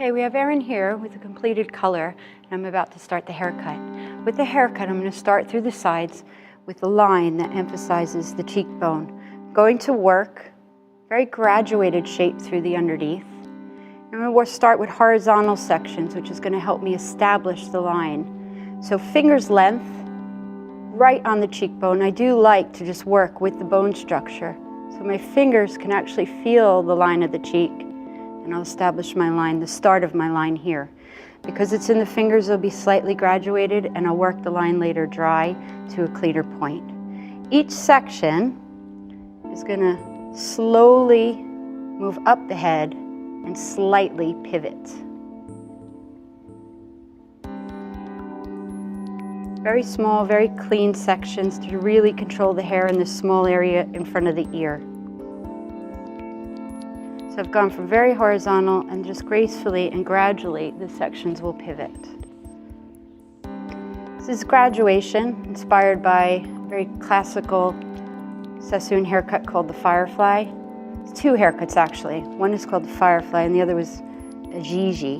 Okay, we have Erin here with a completed color, and I'm about to start the haircut. With the haircut, I'm going to start through the sides with a line that emphasizes the cheekbone. I'm going to work very graduated shape through the underneath. I'm going to start with horizontal sections, which is going to help me establish the line. So fingers length, right on the cheekbone. I do like to just work with the bone structure, so my fingers can actually feel the line of the cheek. And I'll establish my line, the start of my line here. Because it's in the fingers, it'll be slightly graduated, and I'll work the line later dry to a cleaner point. Each section is going to slowly move up the head and slightly pivot. Very small, very clean sections to really control the hair in this small area in front of the ear. So I've gone from very horizontal, and just gracefully and gradually the sections will pivot. This is graduation, inspired by a very classical Sassoon haircut called the Firefly. It's two haircuts actually. One is called the Firefly and the other was a Gigi.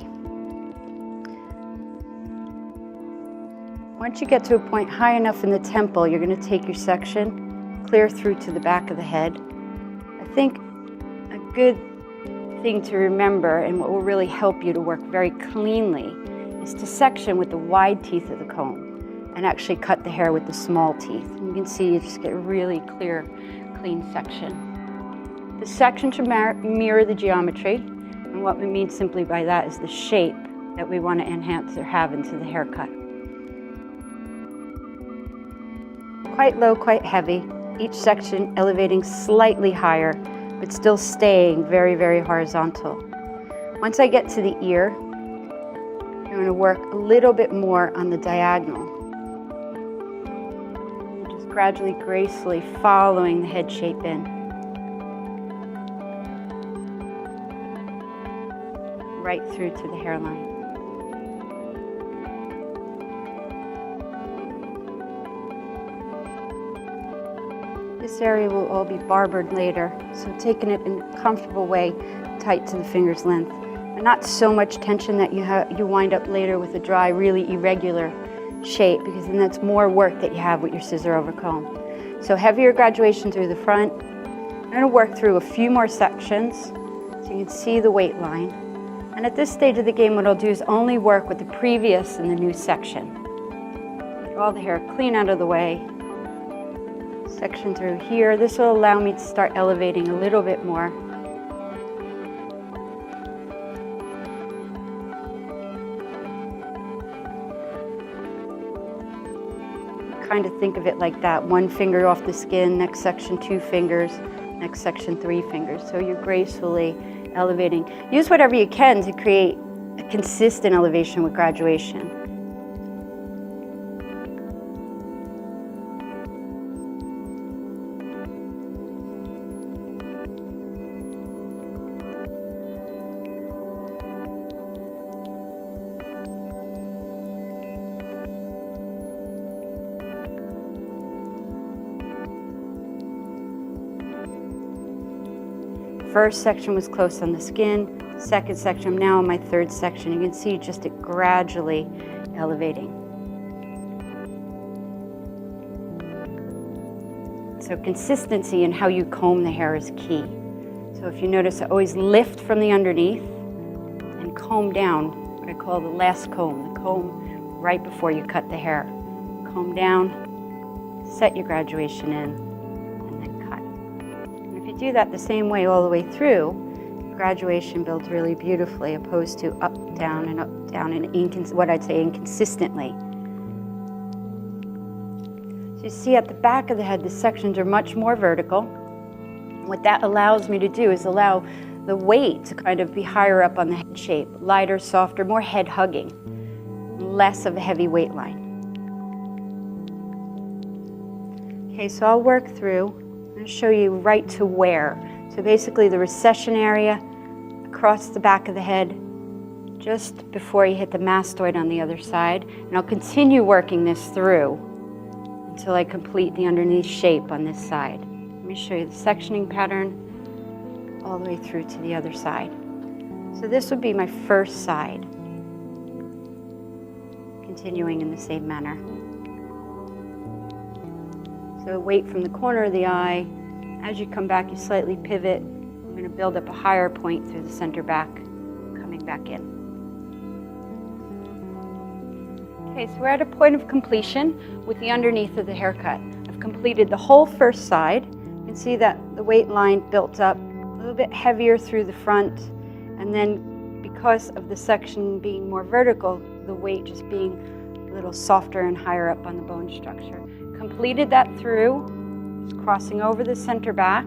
Once you get to a point high enough in the temple, you're going to take your section clear through to the back of the head. I think a good thing to remember, and what will really help you to work very cleanly, is to section with the wide teeth of the comb and actually cut the hair with the small teeth. And you can see you just get a really clear, clean section. The section should mirror the geometry, and what we mean simply by that is the shape that we want to enhance or have into the haircut. Quite low, quite heavy, each section elevating slightly higher, but still staying very, very horizontal. Once I get to the ear, I'm going to work a little bit more on the diagonal. Just gradually, gracefully following the head shape in. Right through to the hairline. This area will all be barbered later, so taking it in a comfortable way, tight to the finger's length. And not so much tension that you wind up later with a dry, really irregular shape, because then that's more work that you have with your scissor over comb. So heavier graduation through the front. I'm going to work through a few more sections so you can see the weight line. And at this stage of the game, what I'll do is only work with the previous and the new section. Get all the hair clean out of the way. Section through here. This will allow me to start elevating a little bit more. Kind of think of it like that. One finger off the skin, next section 2 fingers, next section 3 fingers. So you're gracefully elevating. Use whatever you can to create a consistent elevation with graduation. First section was close on the skin. Second section, I'm now on my third section. You can see just it gradually elevating. So consistency in how you comb the hair is key. So if you notice, I always lift from the underneath and comb down, what I call the last comb, the comb right before you cut the hair. Comb down, set your graduation in, do that the same way all the way through, graduation builds really beautifully, opposed to up, down, and what I'd say inconsistently. So you see at the back of the head, the sections are much more vertical. What that allows me to do is allow the weight to kind of be higher up on the head shape, lighter, softer, more head hugging, less of a heavy weight line. Okay, so I'll work through. I'm going to show you right to where. So basically the recession area across the back of the head, just before you hit the mastoid on the other side. And I'll continue working this through until I complete the underneath shape on this side. Let me show you the sectioning pattern all the way through to the other side. So this would be my first side, continuing in the same manner. So weight from the corner of the eye. As you come back, you slightly pivot. I'm going to build up a higher point through the center back, coming back in. Okay, so we're at a point of completion with the underneath of the haircut. I've completed the whole first side. You can see that the weight line built up a little bit heavier through the front, and then because of the section being more vertical, the weight just being a little softer and higher up on the bone structure. Completed that through, just crossing over the center back,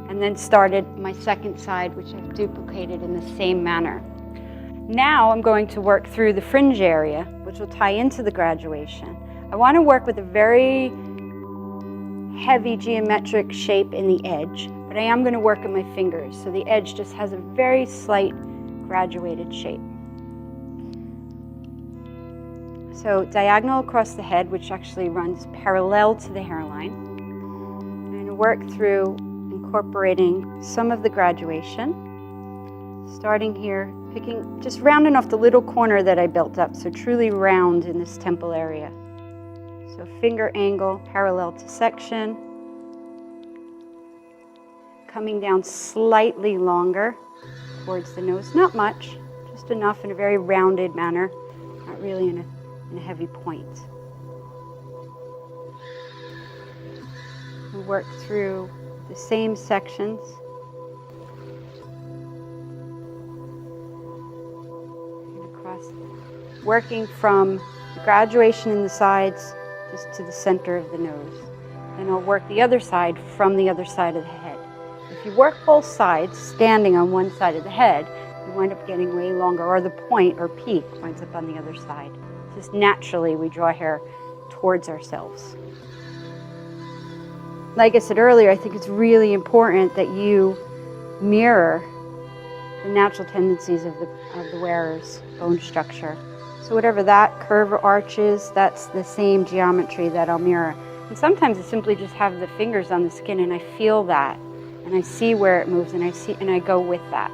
and then started my second side, which I've duplicated in the same manner. Now I'm going to work through the fringe area, which will tie into the graduation. I want to work with a very heavy geometric shape in the edge, but I am going to work with my fingers, so the edge just has a very slight graduated shape. So diagonal across the head, which actually runs parallel to the hairline. I'm going to work through incorporating some of the graduation, starting here, just rounding off the little corner that I built up, so truly round in this temple area. So finger angle parallel to section, coming down slightly longer towards the nose, not much, just enough in a very rounded manner, not really in a heavy point. We work through the same sections. And across, working from the graduation in the sides just to the center of the nose. Then I'll work the other side from the other side of the head. If you work both sides, standing on one side of the head, you wind up getting way longer, or the point or peak winds up on the other side. Just naturally, we draw hair towards ourselves. Like I said earlier, I think it's really important that you mirror the natural tendencies of the wearer's bone structure. So whatever that curve or arch is, that's the same geometry that I'll mirror. And sometimes I simply just have the fingers on the skin and I feel that, and I see where it moves, and I go with that.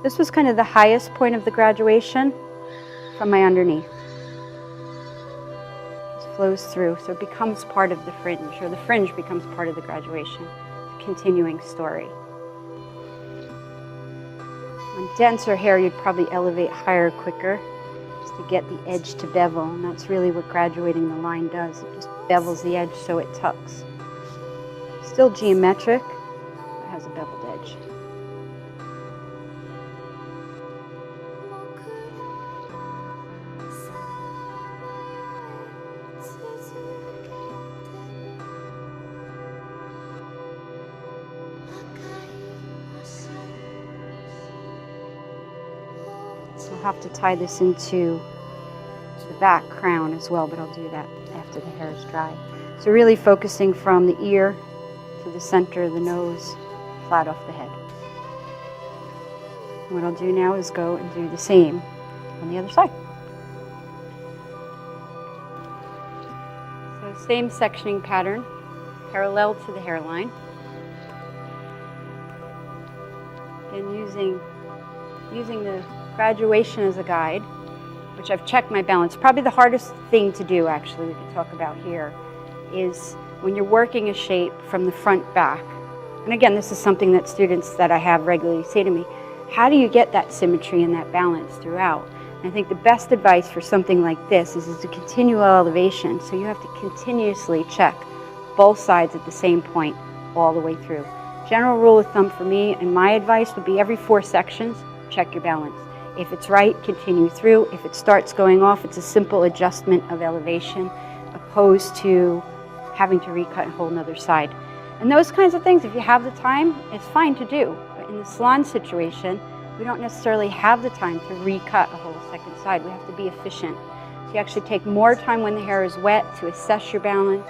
This was kind of the highest point of the graduation from my underneath. It flows through, so it becomes part of the fringe, or the fringe becomes part of the graduation. It's a continuing story. On denser hair, you'd probably elevate higher quicker, just to get the edge to bevel, and that's really what graduating the line does. It just bevels the edge so it tucks. Still geometric, but has a beveled edge. I'll have to tie this into the back crown as well, but I'll do that after the hair is dry. So really focusing from the ear to the center of the nose, flat off the head. And what I'll do now is go and do the same on the other side. So same sectioning pattern, parallel to the hairline. And using the graduation as a guide, which I've checked my balance. Probably the hardest thing to do, actually, we could talk about here, is when you're working a shape from the front back. And again, this is something that students that I have regularly say to me, how do you get that symmetry and that balance throughout? And I think the best advice for something like this is to continual elevation, so you have to continuously check both sides at the same point all the way through. General rule of thumb for me and my advice would be every 4 sections, check your balance. If it's right, continue through. If it starts going off, it's a simple adjustment of elevation opposed to having to recut a whole nother side. And those kinds of things, if you have the time, it's fine to do. But in the salon situation, we don't necessarily have the time to recut a whole second side. We have to be efficient. So you actually take more time when the hair is wet to assess your balance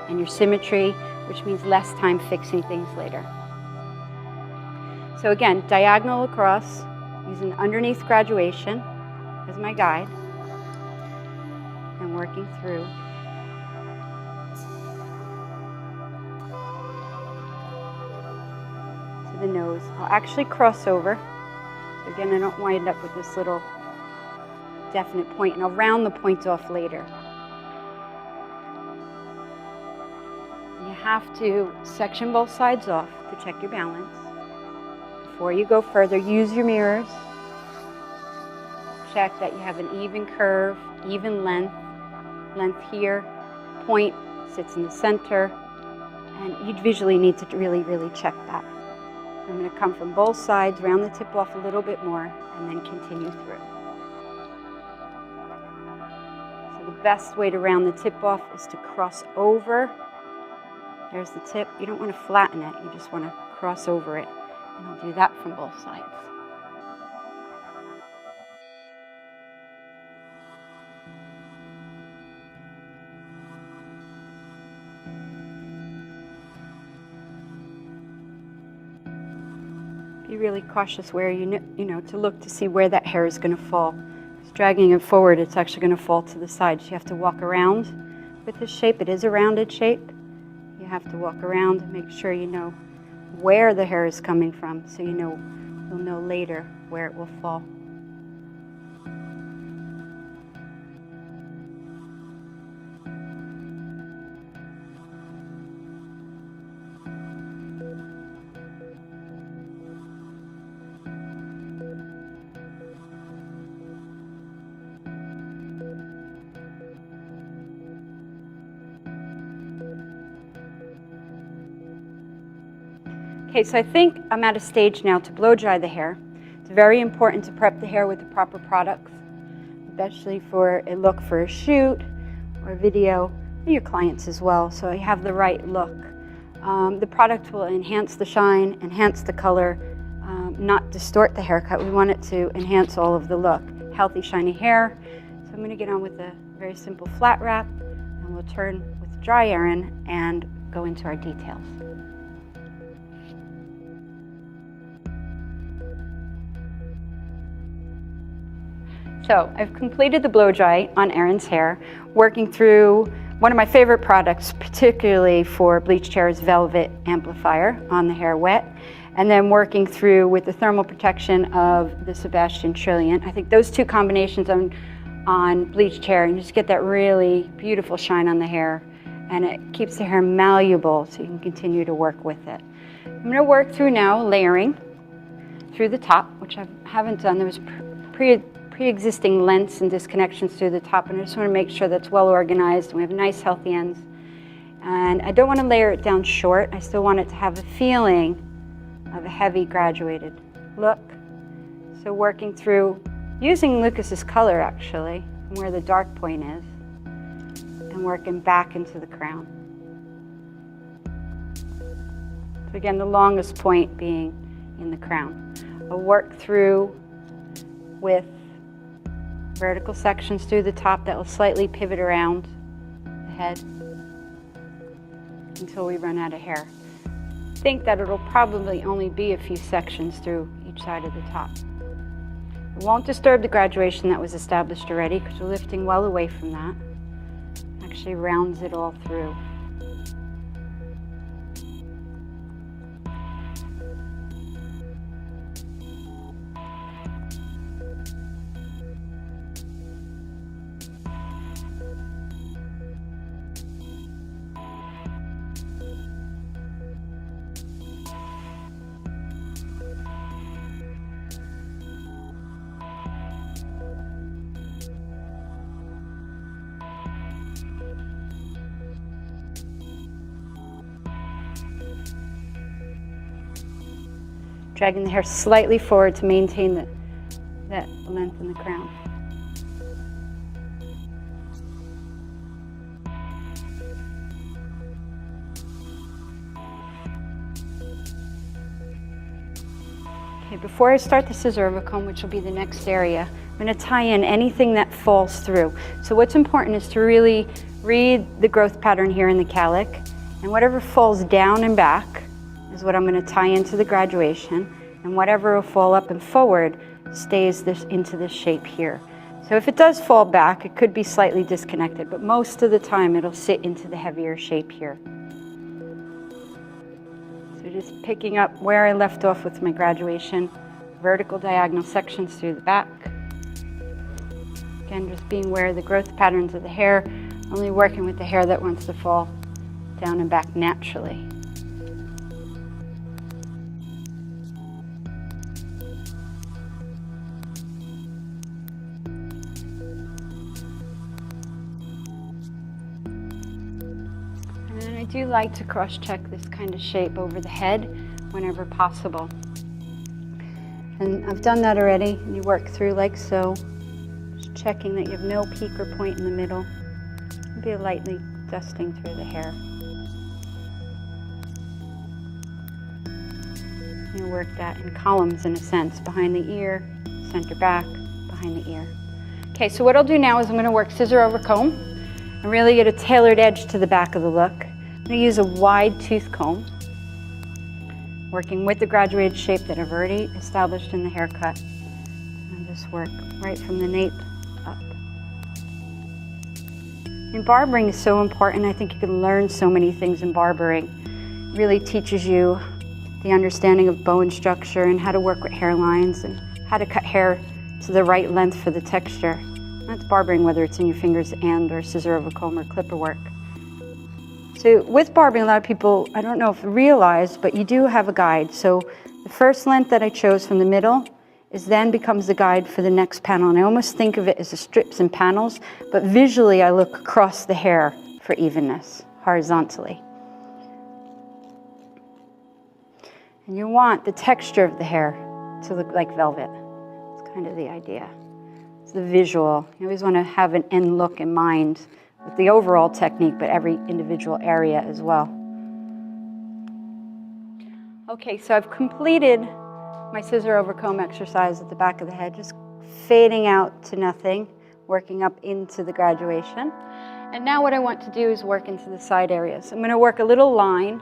and your symmetry, which means less time fixing things later. So again, diagonal across, using underneath graduation as my guide, and working through. the nose. I'll actually cross over. So again, I don't wind up with this little definite point, and I'll round the point off later. You have to section both sides off to check your balance. Before you go further, use your mirrors. Check that you have an even curve, even length here. Point sits in the center, and you visually need to really, really check that. I'm going to come from both sides, round the tip off a little bit more, and then continue through. So the best way to round the tip off is to cross over. There's the tip. You don't want to flatten it, you just want to cross over it. And I'll do that from both sides. Be really cautious where you know to look to see where that hair is going to fall. Because dragging it forward, it's actually going to fall to the side. So you have to walk around with this shape. It is a rounded shape. You have to walk around and make sure you know where the hair is coming from, so you'll know later where it will fall. Okay, so I think I'm at a stage now to blow dry the hair. It's very important to prep the hair with the proper products, especially for a look for a shoot or video, or your clients as well, so you have the right look. The product will enhance the shine, enhance the color, not distort the haircut. We want it to enhance all of the look. Healthy, shiny hair. So I'm going to get on with a very simple flat wrap, and we'll turn with dry iron and go into our details. So I've completed the blow dry on Erin's hair, working through one of my favorite products, particularly for bleached hair, is Velvet Amplifier on the hair wet, and then working through with the thermal protection of the Sebastian Trilliant. I think those two combinations on bleached hair, and you just get that really beautiful shine on the hair, and it keeps the hair malleable so you can continue to work with it. I'm going to work through now layering through the top, which I haven't done. There was pre-existing lengths and disconnections through the top, and I just want to make sure that's well organized and we have nice healthy ends. And I don't want to layer it down short. I still want it to have a feeling of a heavy graduated look. So working through, using Lucas's color actually, from where the dark point is, and working back into the crown. So again, the longest point being in the crown. I'll work through with vertical sections through the top that will slightly pivot around the head until we run out of hair. I think that it'll probably only be a few sections through each side of the top. It won't disturb the graduation that was established already because we're lifting well away from that. Actually rounds it all through. Dragging the hair slightly forward to maintain that length in the crown. Okay, before I start the scissor comb, which will be the next area, I'm going to tie in anything that falls through. So what's important is to really read the growth pattern here in the calic, and whatever falls down and back is what I'm going to tie into the graduation, and whatever will fall up and forward stays into this shape here. So if it does fall back, it could be slightly disconnected, but most of the time it'll sit into the heavier shape here. So just picking up where I left off with my graduation, vertical diagonal sections through the back. Again, just being aware of the growth patterns of the hair, only working with the hair that wants to fall down and back naturally. And I do like to cross-check this kind of shape over the head whenever possible. And I've done that already, and you work through like so. Just checking that you have no peak or point in the middle. Be lightly dusting through the hair. You work that in columns in a sense, behind the ear, center back, behind the ear. Okay, so what I'll do now is I'm going to work scissor over comb and really get a tailored edge to the back of the look. I'm going to use a wide tooth comb, working with the graduated shape that I've already established in the haircut. And just work right from the nape up. And barbering is so important. I think you can learn so many things in barbering. It really teaches you the understanding of bone structure and how to work with hairlines and how to cut hair to the right length for the texture. That's barbering, whether it's in your fingers and or scissor over comb or clipper work. So with barbering, a lot of people, I don't know if you realize, but you do have a guide. So the first length that I chose from the middle is then becomes the guide for the next panel. And I almost think of it as the strips and panels, but visually I look across the hair for evenness, horizontally. And you want the texture of the hair to look like velvet. It's kind of the idea. It's the visual. You always want to have an end look in mind with the overall technique, but every individual area as well. Okay, so I've completed my scissor over comb exercise at the back of the head, just fading out to nothing, working up into the graduation. And now what I want to do is work into the side areas. I'm going to work a little line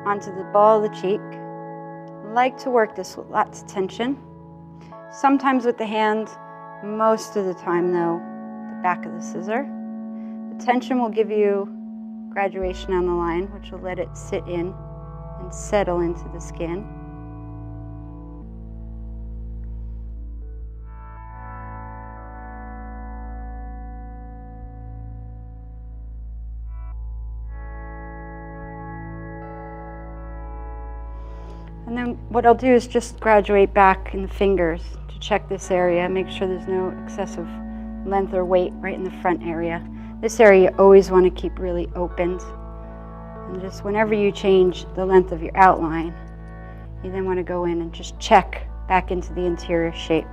onto the ball of the cheek. I like to work this with lots of tension. Sometimes with the hand, most of the time though, the back of the scissor. The tension will give you graduation on the line, which will let it sit in and settle into the skin. And then what I'll do is just graduate back in the fingers to check this area, make sure there's no excessive length or weight right in the front area. This area you always want to keep really opened. And just whenever you change the length of your outline, you then want to go in and just check back into the interior shape.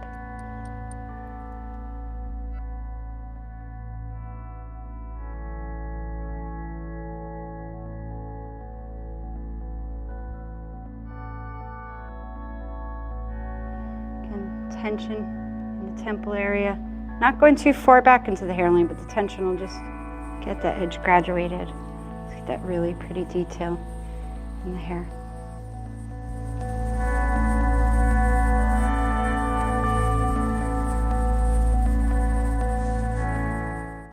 Tension in the temple area. Not going too far back into the hairline, but the tension will just get that edge graduated. Get that really pretty detail in the hair.